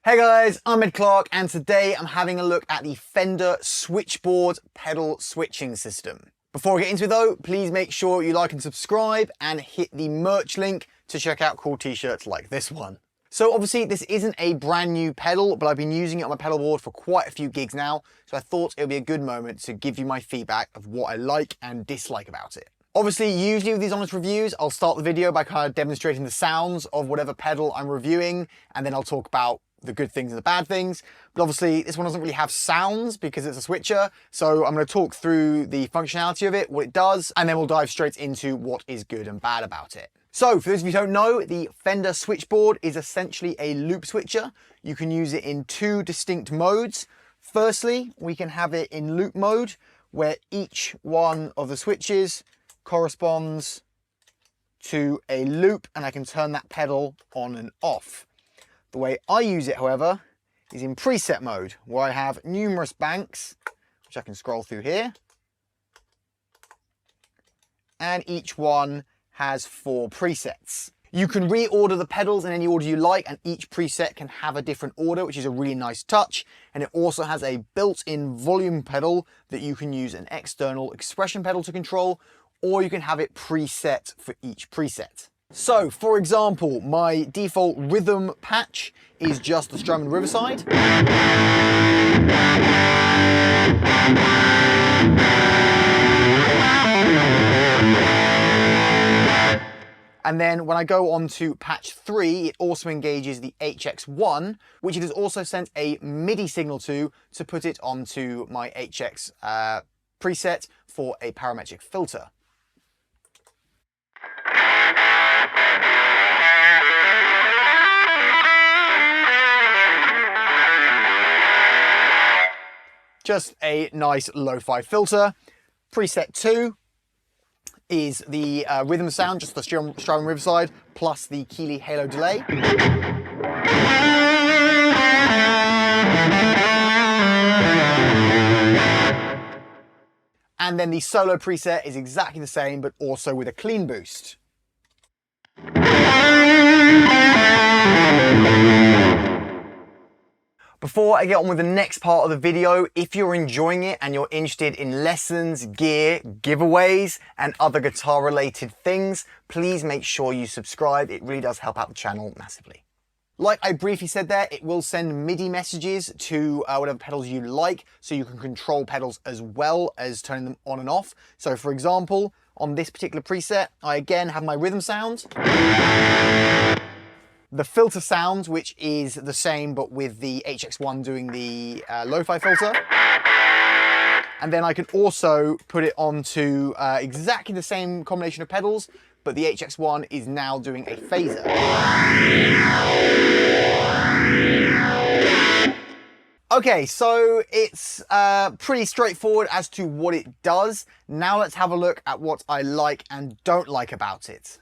Hey guys, I'm Clarke and today I'm having a look at the Fender Switchboard pedal switching system. Before I get into it though, please make sure you like and subscribe and hit the merch link to check out cool t-shirts like this one. So obviously this isn't a brand new pedal, but I've been using it on my pedal board for quite a few gigs now, so I thought it would be a good moment to give you my feedback of what I like and dislike about it. Obviously, usually with these honest reviews, I'll start the video by kind of demonstrating the sounds of whatever pedal I'm reviewing, and then I'll talk about the good things and the bad things. But obviously this one doesn't really have sounds because it's a switcher. So I'm going to talk through the functionality of it, what it does, and then we'll dive straight into what is good and bad about it. So for those of you who don't know, the Fender Switchboard is essentially a loop switcher. You can use it in two distinct modes. Firstly, we can have it in loop mode where each one of the switches corresponds to a loop and I can turn that pedal on and off. The way I use it, however, is in preset mode, where I have numerous banks, which I can scroll through here. And each one has 4 presets. You can reorder the pedals in any order you like, and each preset can have a different order, which is a really nice touch. And it also has a built-in volume pedal that you can use an external expression pedal to control, or you can have it preset for each preset. So, for example, my default rhythm patch is just the strum and riverside. And then when I go on to patch 3, it also engages the HX1, which it has also sent a MIDI signal to put it onto my HX preset for a parametric filter. Just a nice lo-fi filter. Preset 2 is the rhythm sound, just the strum and riverside, plus the Keeley halo delay. And then the solo preset is exactly the same, but also with a clean boost. Before I get on with the next part of the video, if you're enjoying it and you're interested in lessons, gear, giveaways, and other guitar related things, please make sure you subscribe. It really does help out the channel massively. Like I briefly said there, it will send MIDI messages to whatever pedals you like, so you can control pedals as well as turning them on and off. So for example, on this particular preset, I again have my rhythm sound. The filter sound, which is the same but with the HX1 doing the lo-fi filter. And then I can also put it onto exactly the same combination of pedals, but the HX1 is now doing a phaser. Okay, so it's pretty straightforward as to what it does. Now let's have a look at what I like and don't like about it.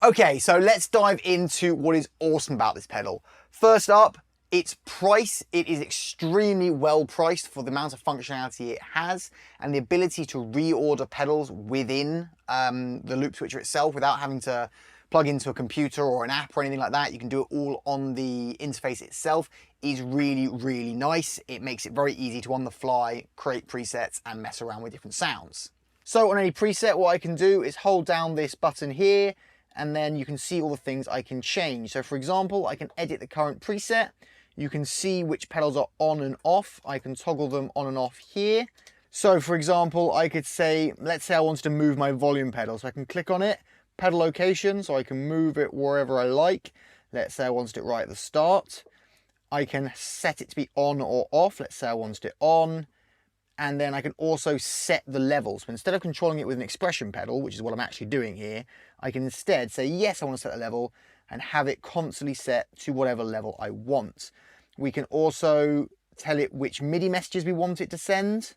Okay, so let's dive into what is awesome about this pedal. First up, its price. It is extremely well priced for the amount of functionality it has and the ability to reorder pedals within the loop switcher itself without having to plug into a computer or an app or anything like that. You can do it all on the interface itself. Is really, really nice. It makes it very easy to on the fly create presets and mess around with different sounds. So on any preset, what I can do is hold down this button here, and then you can see all the things I can change. So for example, I can edit the current preset. You can see which pedals are on and off. I can toggle them on and off here. So for example, I could say, let's say I wanted to move my volume pedal. So I can click on it, pedal location, so I can move it wherever I like. Let's say I wanted it right at the start. I can set it to be on or off. Let's say I wanted it on. And then I can also set the levels. So instead of controlling it with an expression pedal, which is what I'm actually doing here, I can instead say, yes, I want to set a level and have it constantly set to whatever level I want. We can also tell it which MIDI messages we want it to send.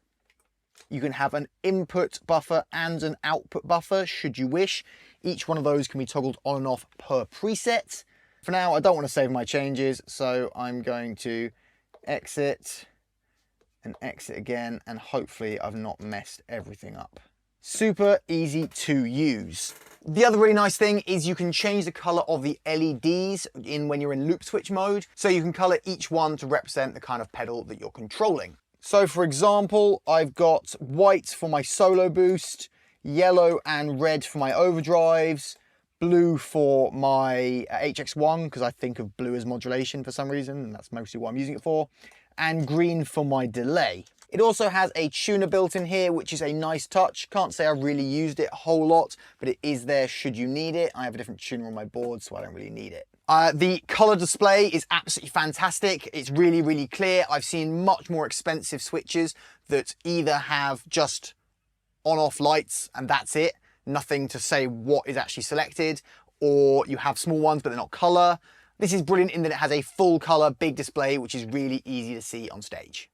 You can have an input buffer and an output buffer, should you wish. Each one of those can be toggled on and off per preset. For now, I don't want to save my changes, so I'm going to exit and exit again, and hopefully I've not messed everything up. Super easy to use. The other really nice thing is you can change the color of the LEDs when you're in loop switch mode. So you can color each one to represent the kind of pedal that you're controlling. So for example, I've got white for my solo boost, yellow and red for my overdrives, blue for my HX1, because I think of blue as modulation for some reason, and that's mostly what I'm using it for, and green for my delay. It also has a tuner built in here, which is a nice touch. Can't say I've really used it a whole lot, but it is there should you need it. I have a different tuner on my board, so I don't really need it. The color display is absolutely fantastic. It's really, really clear. I've seen much more expensive switches that either have just on-off lights and that's it, nothing to say what is actually selected, or you have small ones but they're not color. This is brilliant in that it has a full color big display, which is really easy to see on stage.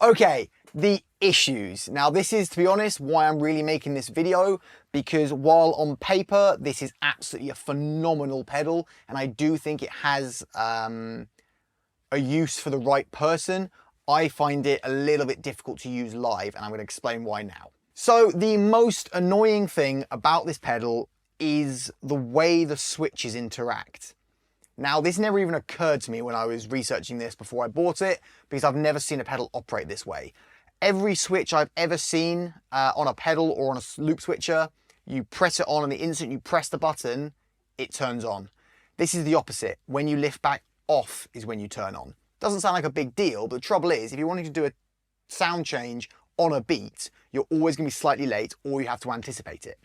Okay, the issues. Now this is, to be honest, why I'm really making this video, because while on paper this is absolutely a phenomenal pedal and I do think it has a use for the right person, I find it a little bit difficult to use live, and I'm going to explain why now. So the most annoying thing about this pedal is the way the switches interact. Now, this never even occurred to me when I was researching this before I bought it, because I've never seen a pedal operate this way. Every switch I've ever seen on a pedal or on a loop switcher, you press it on and the instant you press the button, it turns on. This is the opposite. When you lift back off is when you turn on. Doesn't sound like a big deal, but the trouble is, if you're wanting to do a sound change on a beat, you're always going to be slightly late, or you have to anticipate it.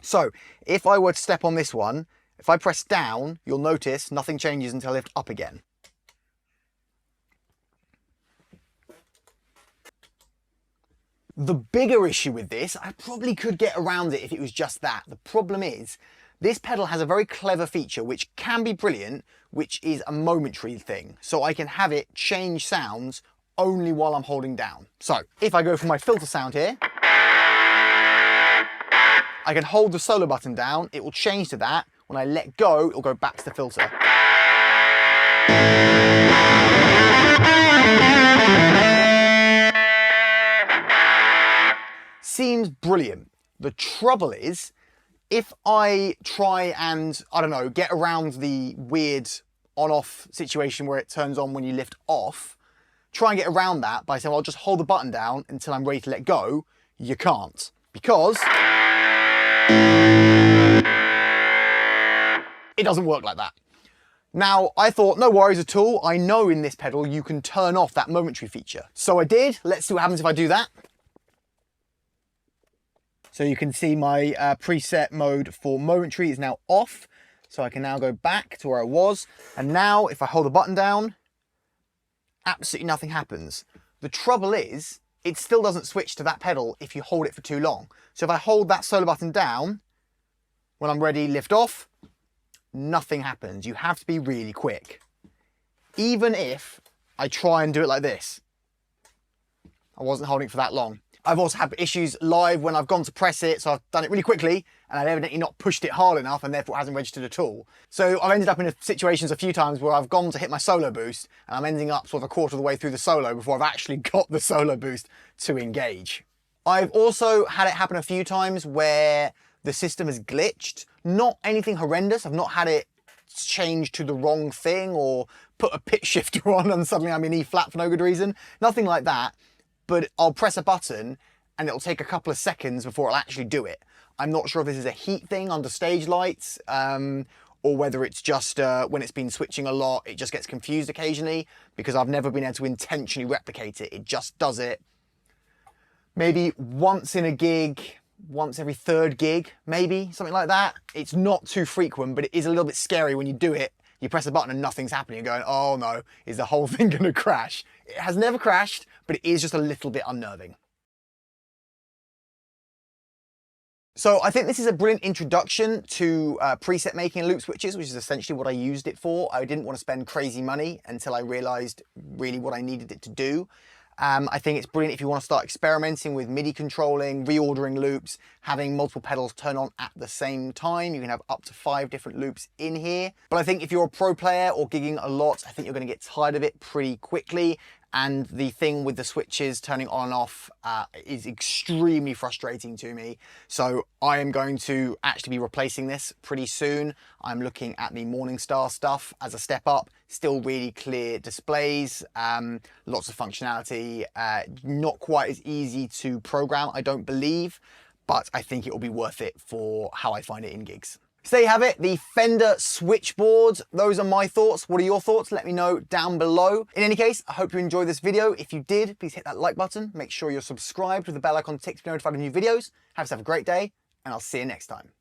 So if I were to step on this one, if I press down, you'll notice nothing changes until I lift up again. The bigger issue with this, I probably could get around it if it was just that. The problem is, this pedal has a very clever feature which can be brilliant, which is a momentary thing. So I can have it change sounds only while I'm holding down. So if I go for my filter sound here, I can hold the solo button down, it will change to that. When I let go, it'll go back to the filter. Seems brilliant. The trouble is, if I try and, I don't know, get around the weird on-off situation where it turns on when you lift off, try and get around that by saying, well, I'll just hold the button down until I'm ready to let go, you can't. Because it doesn't work like that. Now, I thought, no worries at all. I know in this pedal you can turn off that momentary feature. So I did. Let's see what happens if I do that. So you can see my preset mode for momentary is now off. So I can now go back to where I was. And now if I hold the button down, absolutely nothing happens. The trouble is, it still doesn't switch to that pedal if you hold it for too long. So if I hold that solo button down, when I'm ready, lift off, nothing happens. You have to be really quick. Even if I try and do it like this, I wasn't holding it for that long. I've also had issues live when I've gone to press it, so I've done it really quickly, and I've evidently not pushed it hard enough, and therefore it hasn't registered at all. So I've ended up in situations a few times where I've gone to hit my solo boost, and I'm ending up sort of a quarter of the way through the solo before I've actually got the solo boost to engage. I've also had it happen a few times where the system has glitched. Not anything horrendous. I've not had it change to the wrong thing or put a pitch shifter on and suddenly I'm in E flat for no good reason. Nothing like that. But I'll press a button and it'll take a couple of seconds before it'll actually do it. I'm not sure if this is a heat thing under stage lights or whether it's just when it's been switching a lot, it just gets confused occasionally, because I've never been able to intentionally replicate it. It just does it maybe once in a gig, once every third gig, maybe, something like that. It's not too frequent, but it is a little bit scary when you do it. You press a button and nothing's happening. You're going, oh no, is the whole thing going to crash? It has never crashed, but it is just a little bit unnerving. So I think this is a brilliant introduction to preset making and loop switches, which is essentially what I used it for. I didn't want to spend crazy money until I realized really what I needed it to do. I think it's brilliant if you want to start experimenting with MIDI controlling, reordering loops, having multiple pedals turn on at the same time. You can have up to 5 different loops in here. But I think if you're a pro player or gigging a lot, I think you're going to get tired of it pretty quickly. and the thing with the switches turning on and off is extremely frustrating to me. So I am going to actually be replacing this pretty soon. I'm looking at the Morningstar stuff as a step up. Still really clear displays, lots of functionality, not quite as easy to program, I don't believe, but I think it will be worth it for how I find it in gigs. So there you have it, the Fender Switchboard. Those are my thoughts. What are your thoughts? Let me know down below. In any case, I hope you enjoyed this video. If you did, please hit that like button. Make sure you're subscribed with the bell icon ticked to be notified of new videos. Have yourself a great day, and I'll see you next time.